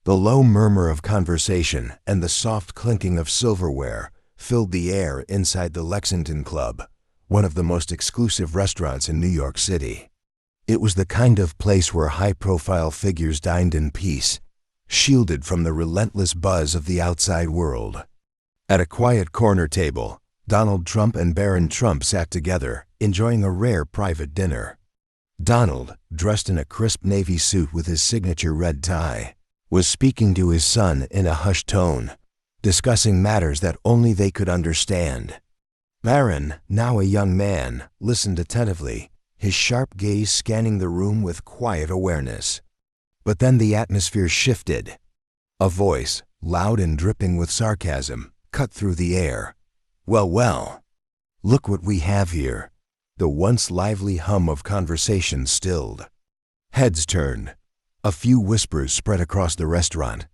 The low murmur of conversation and the soft clinking of silverware filled the air inside the Lexington Club, one of the most exclusive restaurants in New York City. It was the kind of place where high-profile figures dined in peace, shielded from the relentless buzz of the outside world. At a quiet corner table, Donald Trump and Barron Trump sat together, enjoying a rare private dinner. Donald, dressed in a crisp navy suit with his signature red tie, was speaking to his son in a hushed tone, discussing matters that only they could understand. Barron, now a young man, listened attentively, his sharp gaze scanning the room with quiet awareness. But then the atmosphere shifted. A voice, loud and dripping with sarcasm, cut through the air. Well, look what we have here." The once lively hum of conversation stilled. Heads turned. A few whispers spread across the restaurant.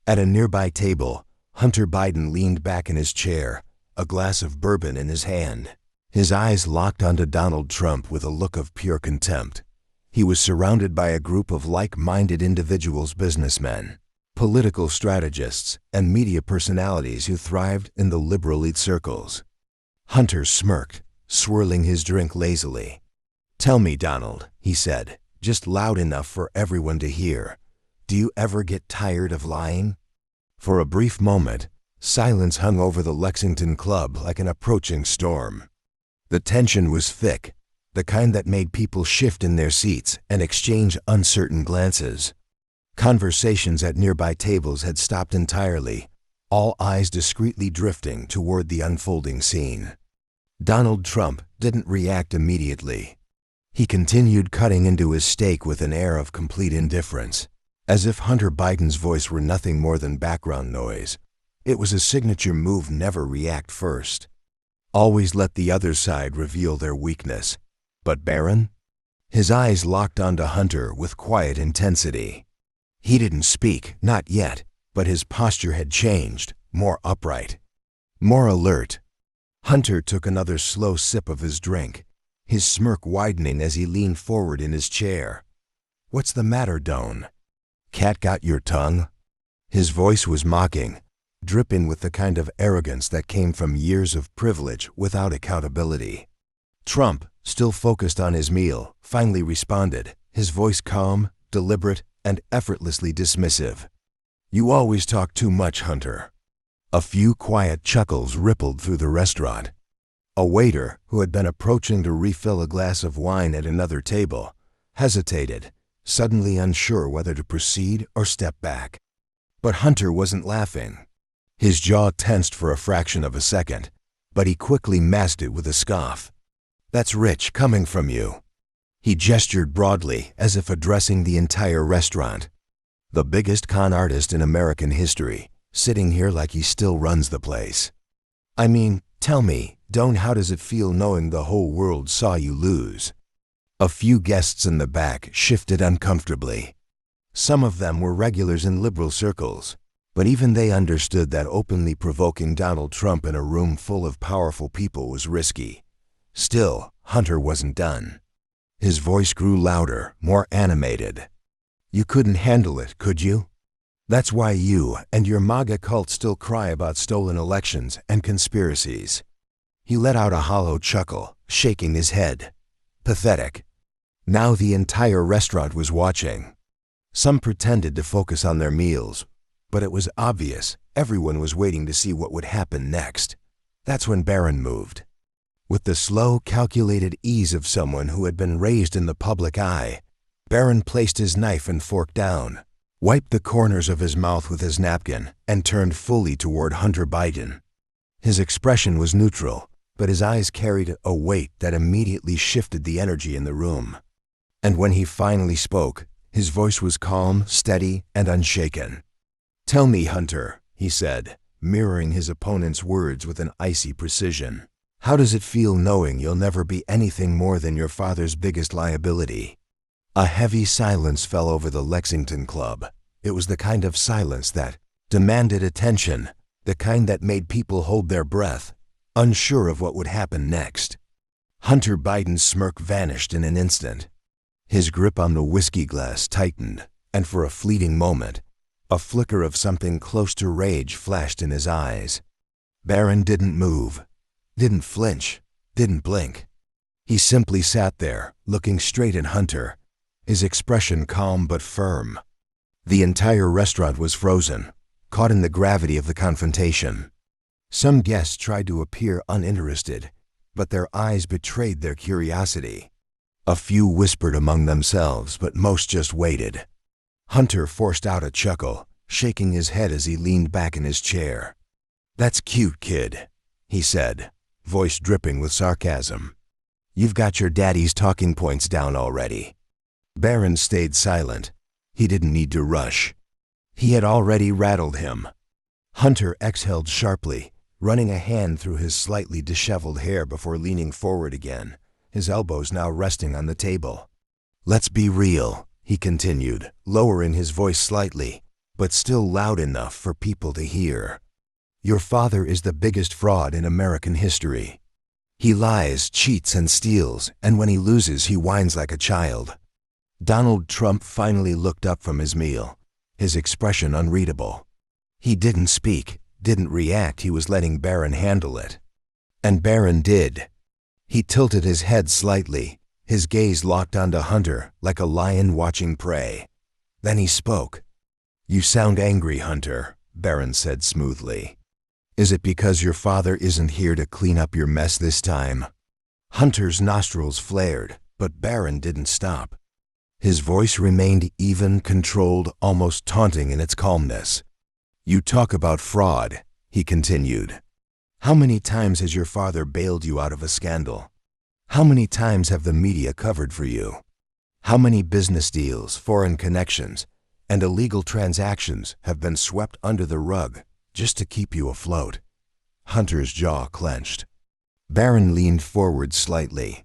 At a nearby table, Hunter Biden leaned back in his chair, a glass of bourbon in his hand. His eyes locked onto Donald Trump with a look of pure contempt. He was surrounded by a group of like-minded individuals, businessmen, political strategists, and media personalities who thrived in the liberal elite circles. Hunter smirked, swirling his drink lazily. "Tell me, Donald," he said, just loud enough for everyone to hear, "do you ever get tired of lying?" For a brief moment, silence hung over the Lexington Club like an approaching storm. The tension was thick, the kind that made people shift in their seats and exchange uncertain glances. Conversations at nearby tables had stopped entirely, all eyes discreetly drifting toward the unfolding scene. Donald Trump didn't react immediately. He continued cutting into his steak with an air of complete indifference, as if Hunter Biden's voice were nothing more than background noise. It was a signature move: never react first. Always let the other side reveal their weakness. But Barron? His eyes locked onto Hunter with quiet intensity. He didn't speak, not yet, but his posture had changed, more upright, more alert. Hunter took another slow sip of his drink, his smirk widening as he leaned forward in his chair. "What's the matter, Doan? Cat got your tongue?" His voice was mocking, dripping with the kind of arrogance that came from years of privilege without accountability. Trump, still focused on his meal, finally responded, his voice calm, deliberate, and effortlessly dismissive. "You always talk too much, Hunter." A few quiet chuckles rippled through the restaurant. A waiter, who had been approaching to refill a glass of wine at another table, hesitated, suddenly unsure whether to proceed or step back. But Hunter wasn't laughing. His jaw tensed for a fraction of a second, but he quickly masked it with a scoff. "That's rich coming from you." He gestured broadly, as if addressing the entire restaurant. "The biggest con artist in American history, sitting here like he still runs the place. I mean, tell me, Doan, how does it feel knowing the whole world saw you lose?" A few guests in the back shifted uncomfortably. Some of them were regulars in liberal circles, but even they understood that openly provoking Donald Trump in a room full of powerful people was risky. Still, Hunter wasn't done. His voice grew louder, more animated. "You couldn't handle it, could you? That's why you and your MAGA cult still cry about stolen elections and conspiracies." He let out a hollow chuckle, shaking his head. Pathetic. Now the entire restaurant was watching. Some pretended to focus on their meals, but it was obvious everyone was waiting to see what would happen next. That's when Barron moved. With the slow, calculated ease of someone who had been raised in the public eye, Barron placed his knife and fork down, wiped the corners of his mouth with his napkin, and turned fully toward Hunter Biden. His expression was neutral, but his eyes carried a weight that immediately shifted the energy in the room. And when he finally spoke, his voice was calm, steady, and unshaken. "Tell me, Hunter," he said, mirroring his opponent's words with an icy precision. "How does it feel knowing you'll never be anything more than your father's biggest liability?" A heavy silence fell over the Lexington Club. It was the kind of silence that demanded attention, the kind that made people hold their breath, unsure of what would happen next. Hunter Biden's smirk vanished in an instant. His grip on the whiskey glass tightened, and for a fleeting moment, A flicker of something close to rage flashed in his eyes. Barron didn't move, didn't flinch, didn't blink. He simply sat there, looking straight at Hunter, his expression calm but firm. The entire restaurant was frozen, caught in the gravity of the confrontation. Some guests tried to appear uninterested, but their eyes betrayed their curiosity. A few whispered among themselves, but most just waited. Hunter forced out a chuckle, shaking his head as he leaned back in his chair. "That's cute, kid," he said, voice dripping with sarcasm. "You've got your daddy's talking points down already." Barron stayed silent. He didn't need to rush. He had already rattled him. Hunter exhaled sharply, running a hand through his slightly disheveled hair before leaning forward again, his elbows now resting on the table. "Let's be real," he continued, lowering his voice slightly, but still loud enough for people to hear. "Your father is the biggest fraud in American history. He lies, cheats, and steals, and when he loses, he whines like a child." Donald Trump finally looked up from his meal, his expression unreadable. He didn't speak, didn't react. He was letting Barron handle it. And Barron did. He tilted his head slightly, his gaze locked onto Hunter like a lion watching prey. Then he spoke. "You sound angry, Hunter," Barron said smoothly. "Is it because your father isn't here to clean up your mess this time?" Hunter's nostrils flared, but Barron didn't stop. His voice remained even, controlled, almost taunting in its calmness. "You talk about fraud," he continued. "How many times has your father bailed you out of a scandal? How many times have the media covered for you? How many business deals, foreign connections, and illegal transactions have been swept under the rug just to keep you afloat?" Hunter's jaw clenched. Barron leaned forward slightly.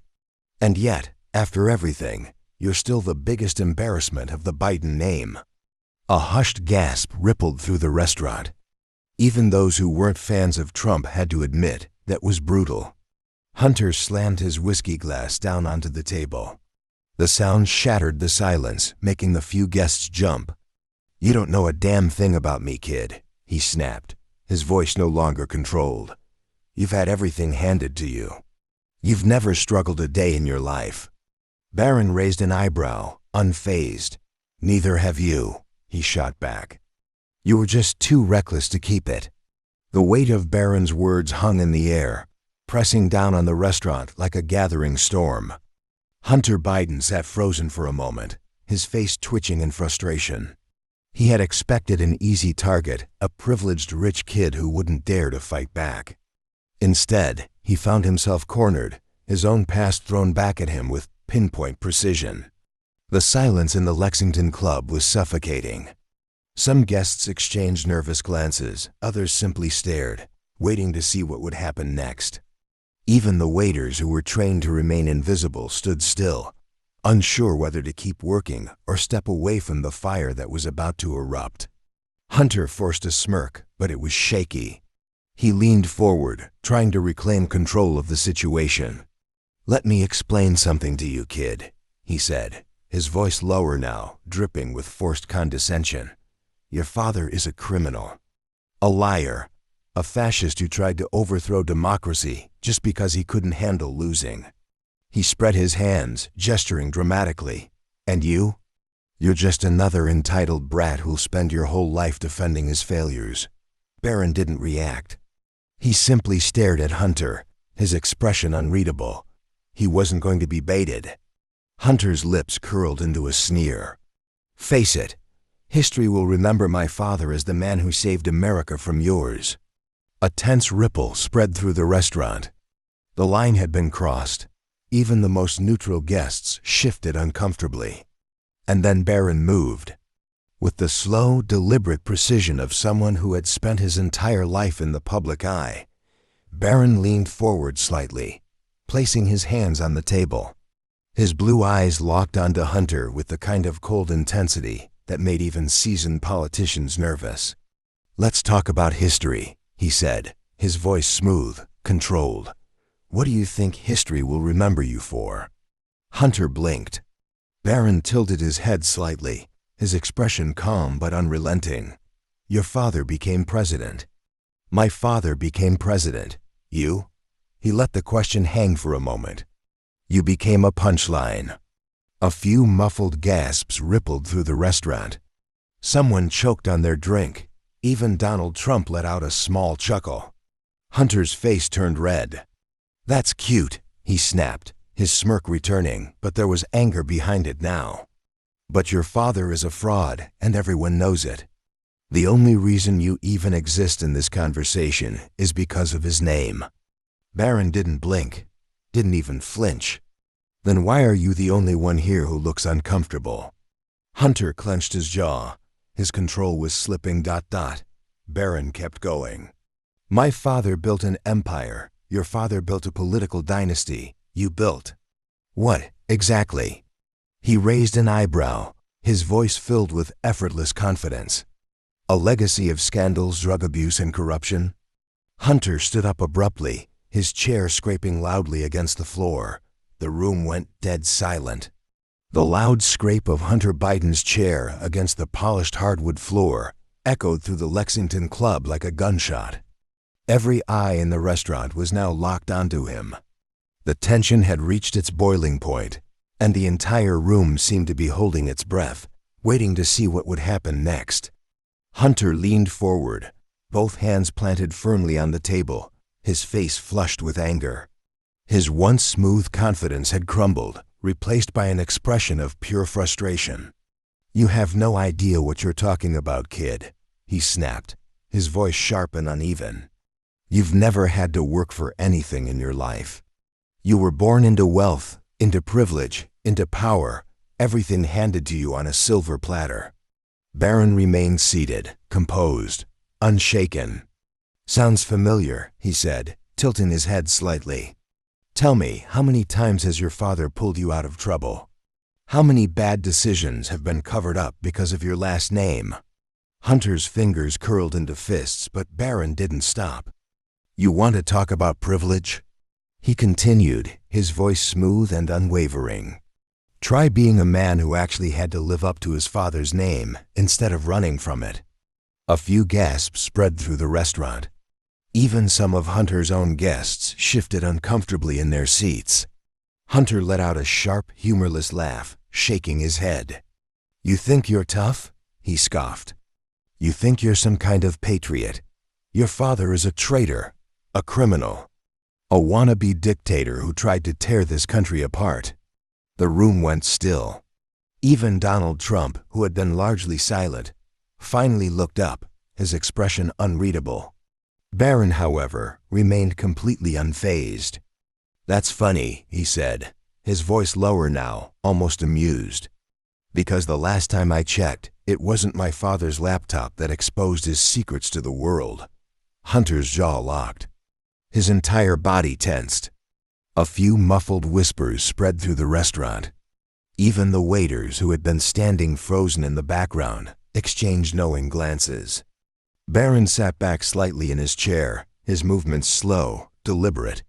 "And yet, after everything, you're still the biggest embarrassment of the Biden name." A hushed gasp rippled through the restaurant. Even those who weren't fans of Trump had to admit that was brutal. Hunter slammed his whiskey glass down onto the table. The sound shattered the silence, making the few guests jump. "You don't know a damn thing about me, kid," he snapped, his voice no longer controlled. "You've had everything handed to you. You've never struggled a day in your life." Barron raised an eyebrow, unfazed. "Neither have you," he shot back. "You were just too reckless to keep it." The weight of Barron's words hung in the air, pressing down on the restaurant like a gathering storm. Hunter Biden sat frozen for a moment, his face twitching in frustration. He had expected an easy target, a privileged rich kid who wouldn't dare to fight back. Instead, he found himself cornered, his own past thrown back at him with pinpoint precision. The silence in the Lexington Club was suffocating. Some guests exchanged nervous glances, others simply stared, waiting to see what would happen next. Even the waiters, who were trained to remain invisible, stood still, unsure whether to keep working or step away from the fire that was about to erupt. Hunter forced a smirk, but it was shaky. He leaned forward, trying to reclaim control of the situation. "Let me explain something to you, kid," he said, his voice lower now, dripping with forced condescension. "Your father is a criminal, a liar, a fascist who tried to overthrow democracy just because he couldn't handle losing." He spread his hands, gesturing dramatically. "And you? You're just another entitled brat who'll spend your whole life defending his failures." Barron didn't react. He simply stared at Hunter, his expression unreadable. He wasn't going to be baited. Hunter's lips curled into a sneer. "Face it, history will remember my father as the man who saved America from yours." A tense ripple spread through the restaurant. The line had been crossed. Even the most neutral guests shifted uncomfortably. And then Barron moved. With the slow, deliberate precision of someone who had spent his entire life in the public eye, Barron leaned forward slightly, placing his hands on the table. His blue eyes locked onto Hunter with the kind of cold intensity that made even seasoned politicians nervous. "Let's talk about history," he said, his voice smooth, controlled. "What do you think history will remember you for?" Hunter blinked. Barron tilted his head slightly, his expression calm but unrelenting. Your father became president. My father became president. You? He let the question hang for a moment. You became a punchline. A few muffled gasps rippled through the restaurant. Someone choked on their drink. Even Donald Trump let out a small chuckle. Hunter's face turned red. "That's cute," he snapped, his smirk returning, but there was anger behind it now. "But your father is a fraud, and everyone knows it. The only reason you even exist in this conversation is because of his name." Barron didn't blink, didn't even flinch. "Then why are you the only one here who looks uncomfortable?" Hunter clenched his jaw. His control was slipping. Barron kept going. "My father built an empire. Your father built a political dynasty. You built." "What, exactly?" He raised an eyebrow, his voice filled with effortless confidence. "A legacy of scandals, drug abuse, and corruption?" Hunter stood up abruptly, his chair scraping loudly against the floor. The room went dead silent. The loud scrape of Hunter Biden's chair against the polished hardwood floor echoed through the Lexington Club like a gunshot. Every eye in the restaurant was now locked onto him. The tension had reached its boiling point, and the entire room seemed to be holding its breath, waiting to see what would happen next. Hunter leaned forward, both hands planted firmly on the table, his face flushed with anger. His once smooth confidence had crumbled, replaced by an expression of pure frustration. "You have no idea what you're talking about, kid," he snapped, his voice sharp and uneven. "You've never had to work for anything in your life. You were born into wealth, into privilege, into power, everything handed to you on a silver platter." Barron remained seated, composed, unshaken. "Sounds familiar," he said, tilting his head slightly. "Tell me, how many times has your father pulled you out of trouble? How many bad decisions have been covered up because of your last name?" Hunter's fingers curled into fists, but Barron didn't stop. "You want to talk about privilege?" He continued, his voice smooth and unwavering. "Try being a man who actually had to live up to his father's name instead of running from it." A few gasps spread through the restaurant. Even some of Hunter's own guests shifted uncomfortably in their seats. Hunter let out a sharp, humorless laugh, shaking his head. "You think you're tough?" he scoffed. "You think you're some kind of patriot? Your father is a traitor, a criminal, a wannabe dictator who tried to tear this country apart." The room went still. Even Donald Trump, who had been largely silent, finally looked up, his expression unreadable. Barron, however, remained completely unfazed. "That's funny," he said, his voice lower now, almost amused. "Because the last time I checked, it wasn't my father's laptop that exposed his secrets to the world." Hunter's jaw locked. His entire body tensed. A few muffled whispers spread through the restaurant. Even the waiters, who had been standing frozen in the background, exchanged knowing glances. Barron sat back slightly in his chair, his movements slow, deliberate.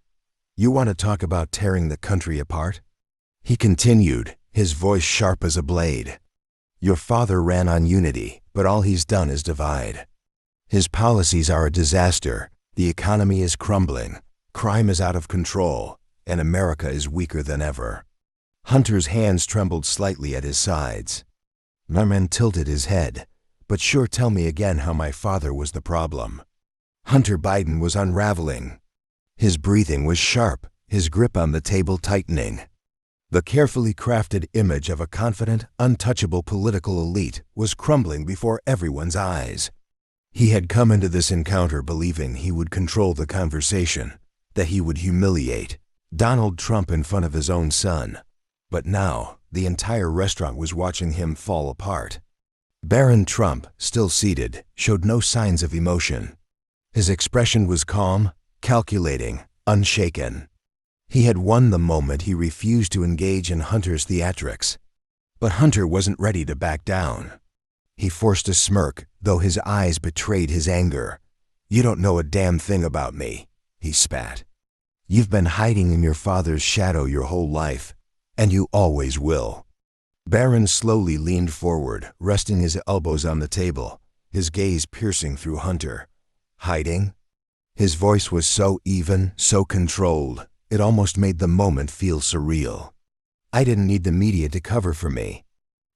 "You want to talk about tearing the country apart?" He continued, his voice sharp as a blade. "Your father ran on unity, but all he's done is divide. His policies are a disaster, the economy is crumbling, crime is out of control, and America is weaker than ever." Hunter's hands trembled slightly at his sides. Barron tilted his head. "But sure, tell me again how my father was the problem." Hunter Biden was unraveling. His breathing was sharp, his grip on the table tightening. The carefully crafted image of a confident, untouchable political elite was crumbling before everyone's eyes. He had come into this encounter believing he would control the conversation, that he would humiliate Donald Trump in front of his own son. But now, the entire restaurant was watching him fall apart. Barron Trump, still seated, showed no signs of emotion. His expression was calm, calculating, unshaken. He had won the moment he refused to engage in Hunter's theatrics. But Hunter wasn't ready to back down. He forced a smirk, though his eyes betrayed his anger. "You don't know a damn thing about me," he spat. "You've been hiding in your father's shadow your whole life, and you always will." Barron slowly leaned forward, resting his elbows on the table, his gaze piercing through Hunter. Hiding? His voice was so even, so controlled, it almost made the moment feel surreal. I didn't need the media to cover for me.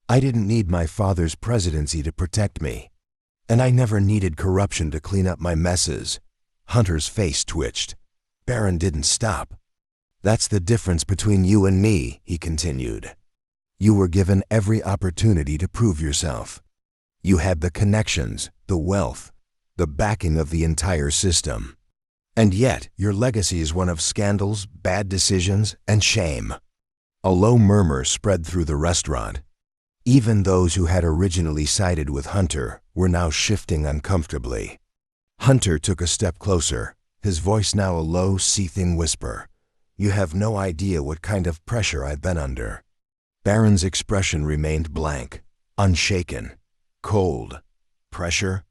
I didn't need my father's presidency to protect me. And I never needed corruption to clean up my messes. Hunter's face twitched. Barron didn't stop. That's the difference between you and me, he continued. You were given every opportunity to prove yourself. You had the connections, the wealth, the backing of the entire system. And yet, your legacy is one of scandals, bad decisions, and shame. A low murmur spread through the restaurant. Even those who had originally sided with Hunter were now shifting uncomfortably. Hunter took a step closer, his voice now a low, seething whisper. You have no idea what kind of pressure I've been under. Barron's expression remained blank, unshaken, cold. Pressure?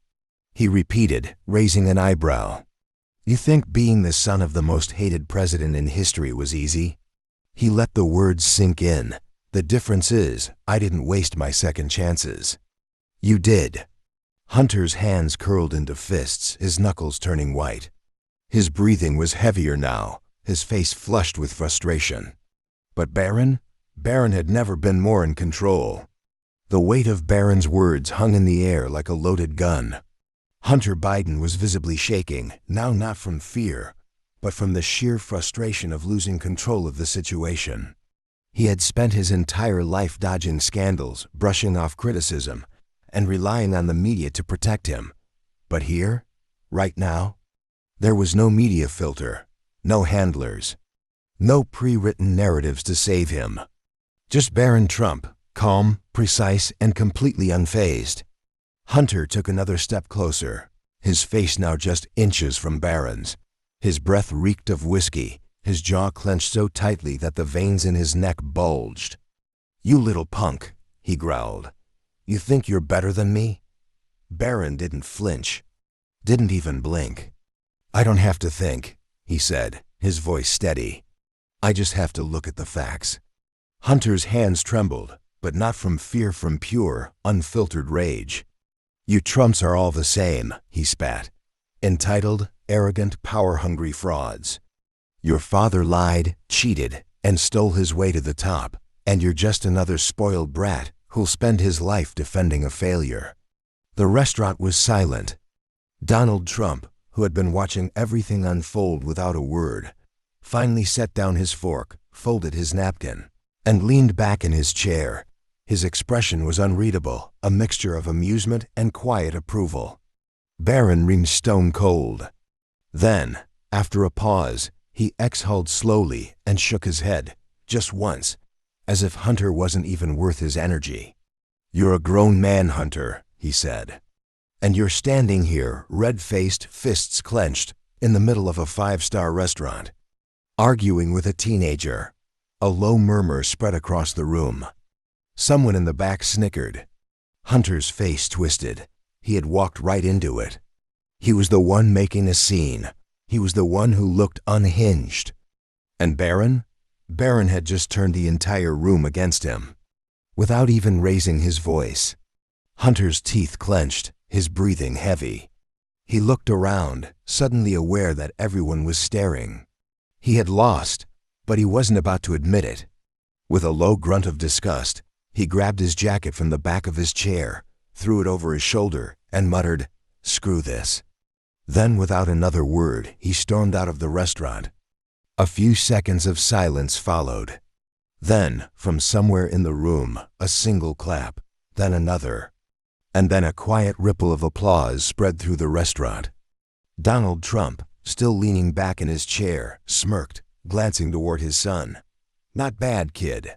He repeated, raising an eyebrow. You think being the son of the most hated president in history was easy? He let the words sink in. The difference is, I didn't waste my second chances. You did. Hunter's hands curled into fists, his knuckles turning white. His breathing was heavier now, his face flushed with frustration. But Barron had never been more in control. The weight of Barron's words hung in the air like a loaded gun. Hunter Biden was visibly shaking, now not from fear, but from the sheer frustration of losing control of the situation. He had spent his entire life dodging scandals, brushing off criticism, and relying on the media to protect him. But here, right now, there was no media filter, no handlers, no pre-written narratives to save him. Just Barron Trump, calm, precise, and completely unfazed. Hunter took another step closer, his face now just inches from Barron's. His breath reeked of whiskey, his jaw clenched so tightly that the veins in his neck bulged. You little punk, he growled. You think you're better than me? Barron didn't flinch, didn't even blink. I don't have to think, he said, his voice steady. I just have to look at the facts. Hunter's hands trembled, but not from fear, from pure, unfiltered rage. You Trumps are all the same, he spat. Entitled, arrogant, power-hungry frauds. Your father lied, cheated, and stole his way to the top, and you're just another spoiled brat who'll spend his life defending a failure. The restaurant was silent. Donald Trump, who had been watching everything unfold without a word, finally set down his fork, folded his napkin, and leaned back in his chair. His expression was unreadable, a mixture of amusement and quiet approval. Barron remained stone cold. Then, after a pause, he exhaled slowly and shook his head, just once, as if Hunter wasn't even worth his energy. You're a grown man, Hunter, he said. And you're standing here, red-faced, fists clenched, in the middle of a five-star restaurant, arguing with a teenager. A low murmur spread across the room. Someone in the back snickered. Hunter's face twisted. He had walked right into it. He was the one making a scene. He was the one who looked unhinged. And Barron? Barron had just turned the entire room against him. Without even raising his voice. Hunter's teeth clenched, his breathing heavy. He looked around, suddenly aware that everyone was staring. He had lost, but he wasn't about to admit it. With a low grunt of disgust, he grabbed his jacket from the back of his chair, threw it over his shoulder, and muttered, "Screw this." Then, without another word, he stormed out of the restaurant. A few seconds of silence followed. Then, from somewhere in the room, a single clap, then another. And then a quiet ripple of applause spread through the restaurant. Donald Trump, still leaning back in his chair, smirked, glancing toward his son. "Not bad, kid."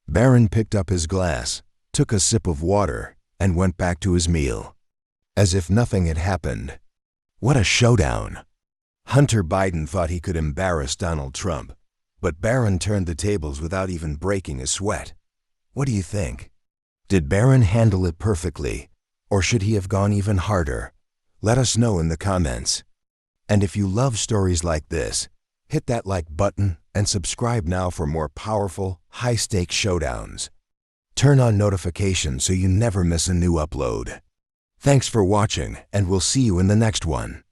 Barron picked up his glass, took a sip of water, and went back to his meal. As if nothing had happened. What a showdown! Hunter Biden thought he could embarrass Donald Trump, but Barron turned the tables without even breaking a sweat. What do you think? Did Barron handle it perfectly, or should he have gone even harder? Let us know in the comments. And if you love stories like this, hit that like button and subscribe now for more powerful, high-stakes showdowns. Turn on notifications so you never miss a new upload. Thanks for watching, and we'll see you in the next one.